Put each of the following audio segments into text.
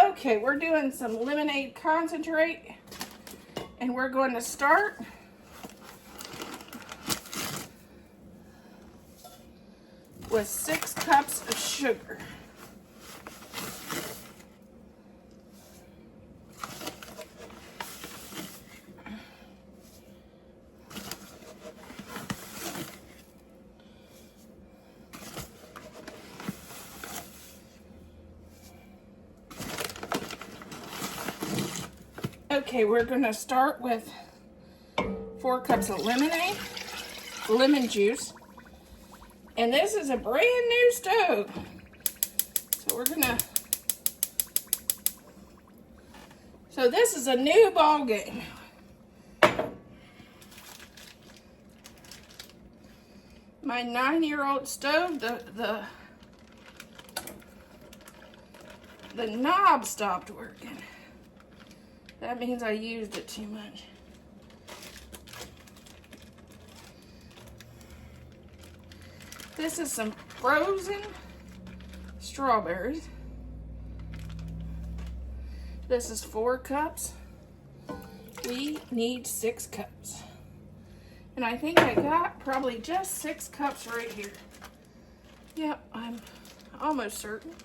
Okay, we're doing some lemonade concentrate, and we're going to start with 6 cups of sugar. Okay, we're going to start with 4 cups of lemon juice. And this is a brand new stove. So this is a new ball game. My 9-year-old stove, the knob stopped working. That means I used it too much. This is some frozen strawberries. This is 4 cups. We need 6 cups. And I think I got probably just 6 cups right here. Yep, I'm almost certain.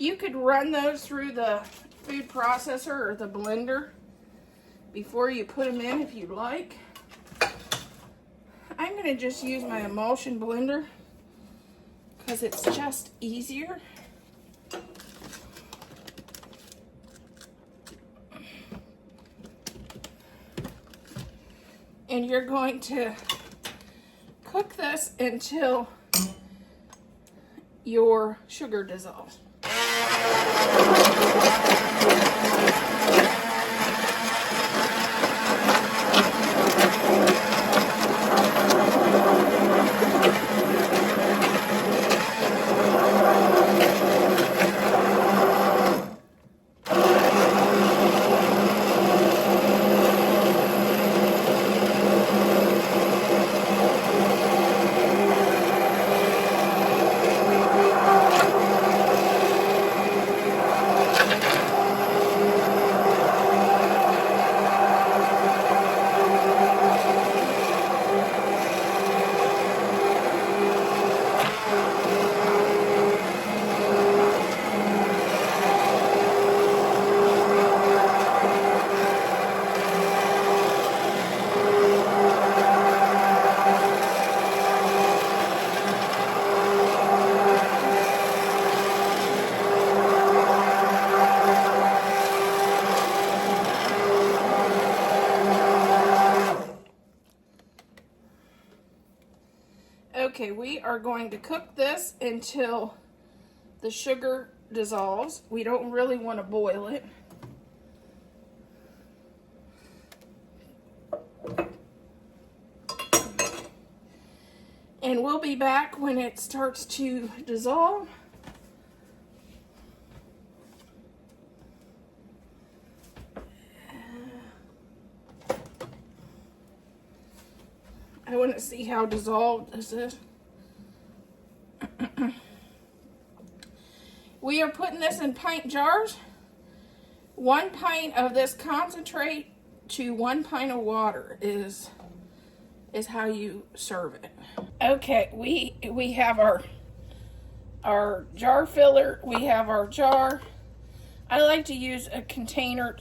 You could run those through the food processor or the blender before you put them in if you'd like. I'm going to just use my emulsion blender because it's just easier. And you're going to cook this until your sugar dissolves. Okay, we are going to cook this until the sugar dissolves. We don't really want to boil it. And we'll be back when it starts to dissolve. I want to see how dissolved this is. We are putting this in pint jars. 1 pint of this concentrate to 1 pint of water is how you serve it. Okay, we have our jar filler. We have our jar. I like to use a container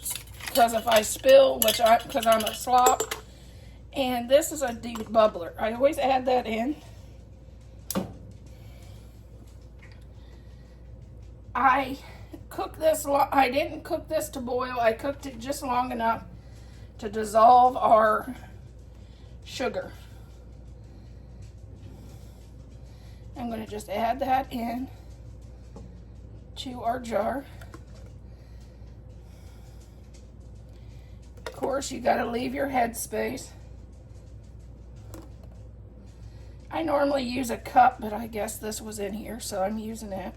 because if I spill, because I'm a slop. And this is a debubbler. I always add that in. I didn't cook this to boil. I cooked it just long enough to dissolve our sugar. I'm going to just add that in to our jar. Of course, you got to leave your head space. I normally use a cup, but I guess this was in here, so I'm using it.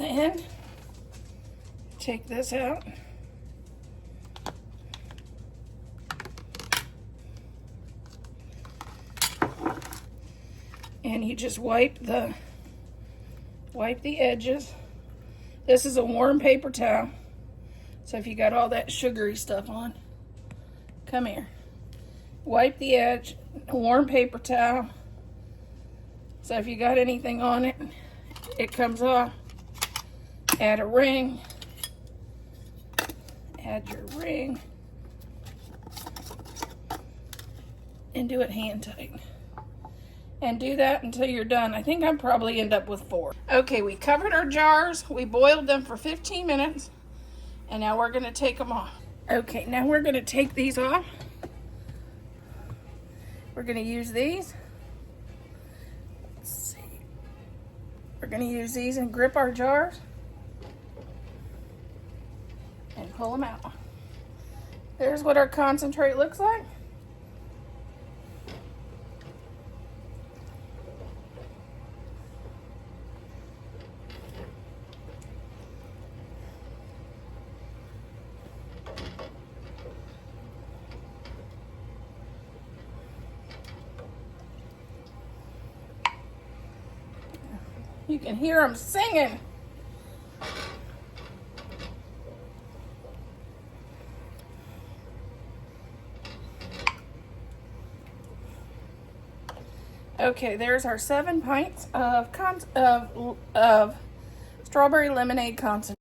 Then take this out. And you just wipe the edges. This is a warm paper towel. So if you got all that sugary stuff on, come here. Wipe the edge, warm paper towel. So if you got anything on it, it comes off. Add a ring. Add your ring. And do it hand tight. And do that until you're done. I think I'd probably end up with 4. Okay, we covered our jars. We boiled them for 15 minutes. And now we're going to take them off. Okay, now we're going to take these off. We're going to use these. Let's see. We're going to use these and grip our jars. And pull them out. There's what our concentrate looks like. You can hear them singing. Okay, there's our 7 pints of strawberry lemonade concentrate.